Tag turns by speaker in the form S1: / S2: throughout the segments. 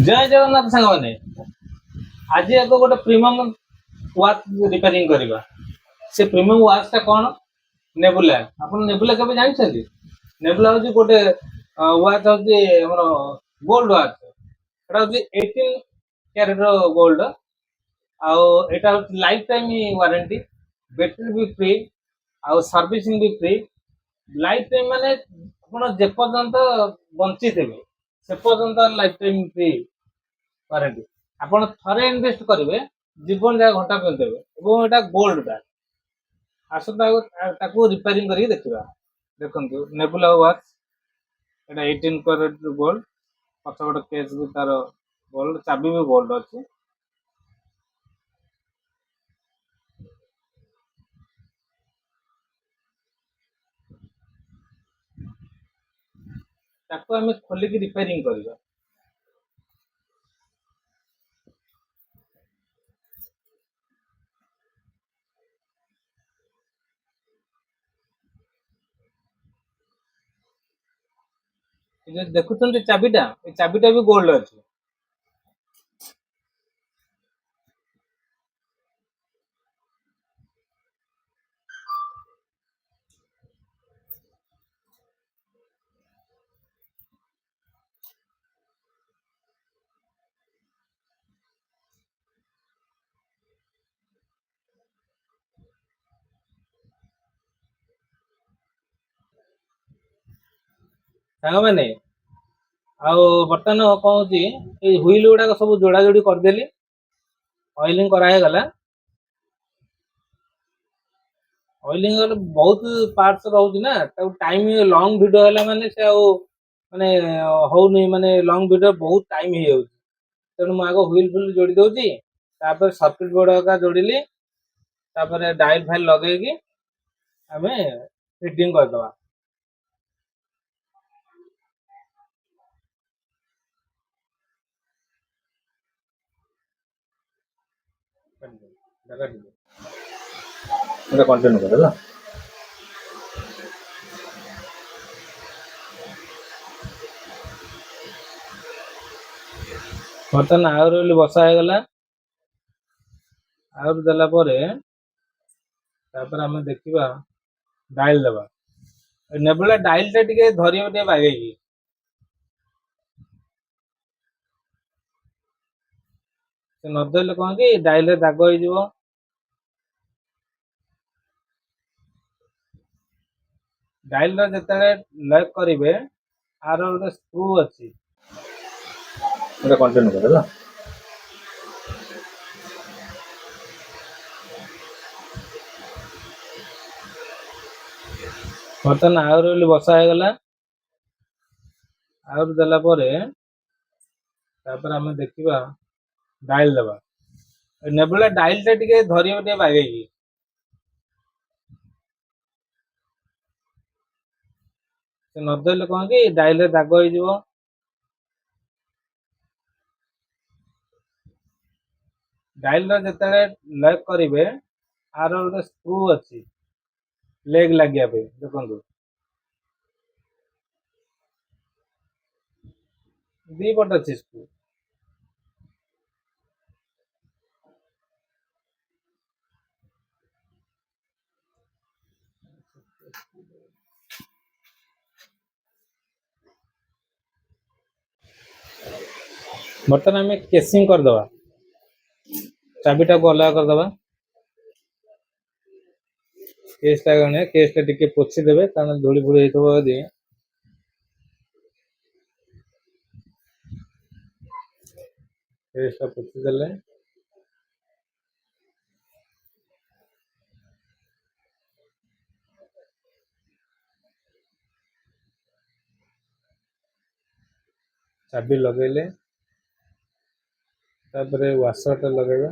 S1: जय जगन्नाथ सांग मैंने आज एक गोटे प्रीमियम वाच रिपेयरिंग करवा से प्रीमियम वाच टा कौन नेबुला अपन नेबुला केबे जानछथि नेबुला होची गोटे वाच होची हमर गोल्ड वाच एटा होची 18 कैरेट रो गोल्ड आउ एटा लाइफ टाइम वारंटी बैटरी भी फ्री आउ सर्विसिंग भी फ्री लाइफ टाइम माने आपण जे पर्यंत बंची थे से पर्यंत लाइफ टाइम फ्री वारंटी ଆପଣ ଥରେ ଇନଭେଷ୍ଟ କରିବେ ଜୀବନ ଯାକ ଘଣ୍ଟା ପିନ୍ଧିଦେବେ ଏବଂ ଏଟା ଗୋଲ୍ଡ ଟା ଆସନ୍ତା ତାକୁ ରିପେୟାରିଂ କରିକି ଦେଖିବା ଦେଖନ୍ତୁ ନେବୁଲା ୱାଚ୍ ଏଟା 18 କ୍ୟାରେଟ ଗୋଲ୍ଡ ପଛପଟ କେସ୍ ବି ତାର ଗୋଲ୍ଡ ଚାବି ବି ଗୋଲ୍ଡ ଅଛି ତାକୁ ଆମେ ଖୋଲିକି ରିପେୟାରିଂ କରିବା ଦେଖୁଛନ୍ତି ଚାବିଟା ଏ ଚାବିଟା ବି ଗୋଲ୍ଡ ଅଛି ସାଙ୍ଗମାନେ ଆଉ ବର୍ତ୍ତମାନ କଣ ହଉଛି ଏଇ ହୁଇଲ ଗୁଡାକ ସବୁ ଯୋଡା ଯୋଡି କରିଦେଲି ଅଏଲିଂ କରାହେଇଗଲା ଅଏଲିଂ ଗଲେ ବହୁତ ପାର୍ଟସ ରହୁଛି ନା ତାକୁ ଟାଇମ ଲଙ୍ଗ ଭିଡିଓ ହେଲା ମାନେ ସେ ଆଉ ମାନେ ହଉନି ମାନେ ଲଙ୍ଗ ଭିଡିଓ ବହୁତ ଟାଇମ ହେଇଯାଉଛି ତେଣୁ ମୁଁ ଆଗ ହୁଇଲ ଫୁଇଲ ଯୋଡି ଦଉଛି ତାପରେ ସର୍କିଟ ବୋର୍ଡ ହେରିକା ଯୋଡିଲି ତାପରେ ଡାଇଲ ଫାଇଲ ଲଗେଇକି ଆମେ ଫିଟିଂ କରିଦବା କଣ୍ଟିନ୍ୟू କର ହେଲା ବର୍ତ୍ତମାନ ଆହୁରି ବୋଲି ବସା ହେଇଗଲା ଆହୁରି ଦେଲା ପରେ ତାପରେ ଆମେ ଦେଖିବା ଡାଇଲ ଦେବା ନେବୁଲା ଡାଇଲ ଟା ଟିକେ ଧରିବ ଟିକେ ବାଗେଇକି ସେ ନ ଧରିଲେ କଣ କି ଡାଇଲରେ ଦାଗ ହେଇଯିବ ଡାଇଲର ଯେତେବେଳେ ଲକ୍ କରିବେ ଆର ଗୋଟେ ସ୍କ୍ରୁ ଅଛି এটা কন্টিনিউ করে ହେଲା ବର୍ତ୍ତମାନ ଆହୁରି ବୋଲି ବସା ହେଇଗଲା ଆହୁରି ଦେଲା ପରେ ତାପରେ ଆମେ ଦେଖିବା ଡାଇଲ ଦେବା ନେବୁଲା ଡାଇଲ ଟା ଟିକେ ଧରିବ ଟିକେ ବାଗେଇକି ସେ ନ ଧରିଲେ କଣ କି ଡାଇଲରେ ଦାଗ ହେଇଯିବ ଡାଇଲର ଯେତେବେଳେ ଲକ୍ କରିବେ ଆର ଗୋଟେ ସ୍କ୍ରୁ ଅଛି ଲେଗ ଲାଗିବା ପାଇଁ ଦେଖନ୍ତୁ ଦି ପଟ ଅଛି ସ୍କ୍ରୁ ବର୍ତ୍ତମାନ ଆମେ କେସିଂ କରିଦବା ଚାବିଟାକୁ ଅଲଗା କରିଦବା କେସ୍ଟା ଗଣେ କେସ୍ଟା ଟିକେ ପୋଛି ଦେବେ କାରଣ ଧୂଳି ଫୁଳି ହେଇଥିବ ଯଦି କେସ୍ଟା ପୋଛି ଦେଲେ ଚାବି ଲଗେଇଲେ ତାପରେ ୱାସରଟା ଲଗେଇବା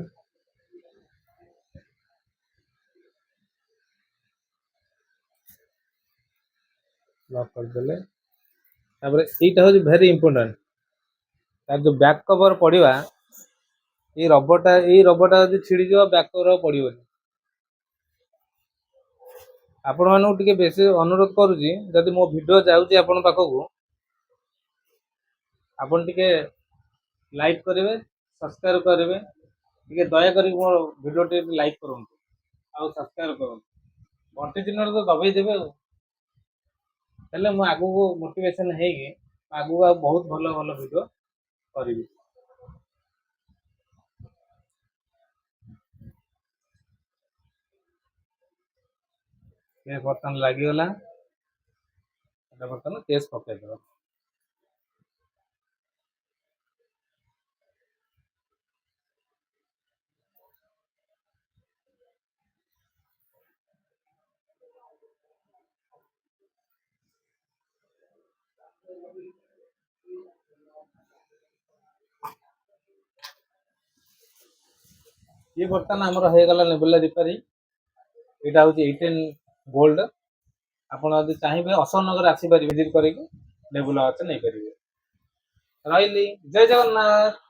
S1: ଲକ୍ କରିଦେଲେ ତାପରେ ଏଇଟା ହଉଛି ଭେରି ଇମ୍ପୋର୍ଟାଣ୍ଟ ତାର ଯୋଉ ବ୍ୟାକ୍ କଭର ପଡିବା ଏଇ ରବରଟା ଯଦି ଛିଡିଯିବ ବ୍ୟାକ୍ କଭର ପଡିବନି ଆପଣମାନଙ୍କୁ ଟିକେ ବେଶୀ ଅନୁରୋଧ କରୁଛି ଯଦି ମୋ ଭିଡିଓ ଯାଉଛି ଆପଣଙ୍କ ପାଖକୁ ଆପଣ ଟିକେ ଲାଇକ୍ କରିବେ, ସବସ୍କ୍ରାଇବ୍ କରିବେ। ଟିକେ ଦୟାକରି ମୋ ଭିଡ଼ିଓଟି ଲାଇକ୍ କରନ୍ତୁ ଆଉ ସବସ୍କ୍ରାଇବ୍ କରନ୍ତୁ। ଘଣ୍ଟି ଚିହ୍ନଟା ତ ଦବେଇ ଦେବେ ଆଉ। ହେଲେ ମୁଁ ଆଗକୁ ମୋଟିଭେସନ୍ ହେଇକି ଆଗକୁ ଆଉ ବହୁତ ଭଲ ଭଲ ଭିଡ଼ିଓ କରିବି। ବର୍ତ୍ତମାନ ଲାଗିଗଲା, এটা ବର୍ତ୍ତମାନ କେସ୍ ପକେଇଦେବା। ଇଏ ବର୍ତ୍ତମାନ ଆମର ହେଇଗଲା ନେବୁଲା ରିପେୟାରିଂ। ଏଇଟା ହେଉଛି 18 ଭୋଲ୍ଟ। ଆପଣ ଯଦି ଚାହିଁବେ ଅଶୋକନଗର ଆସିପାରିବେ, ଭିଜିଟ୍ କରିକି ନେବୁଲା ୱାଚ୍ ନେଇପାରିବେ। ରହିଲି, ଜୟ ଜଗନ୍ନାଥ।